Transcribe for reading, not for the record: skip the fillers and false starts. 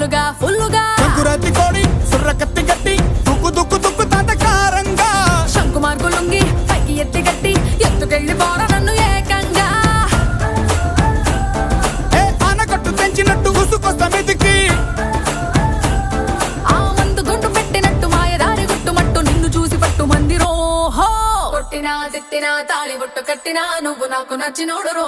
ఫుల్లుగా ఫుల్లుగా శంకురాతి కోడి సుర్ర కత్తి గట్టి దుక్కు దుక్కు దుక్కు తాటకారంగా శంకు మార్కు లుంగి పైకి ఎత్తి గట్టి ఎత్తుకెళ్ళి పోర నన్ను ఏకంగా ఏ ఆనకట్టు తెంచినట్టు ఉసుకొస్తా మీదికి ఆ మందు గుండు పెట్టినట్టు మాయదారి గుట్టుమట్టు నిన్ను చూసి పట్టు మంది రోహో కొట్టినా తిట్టినా తాళి బొట్టు కట్టినా నువ్వు నాకు నచ్చినోడు రో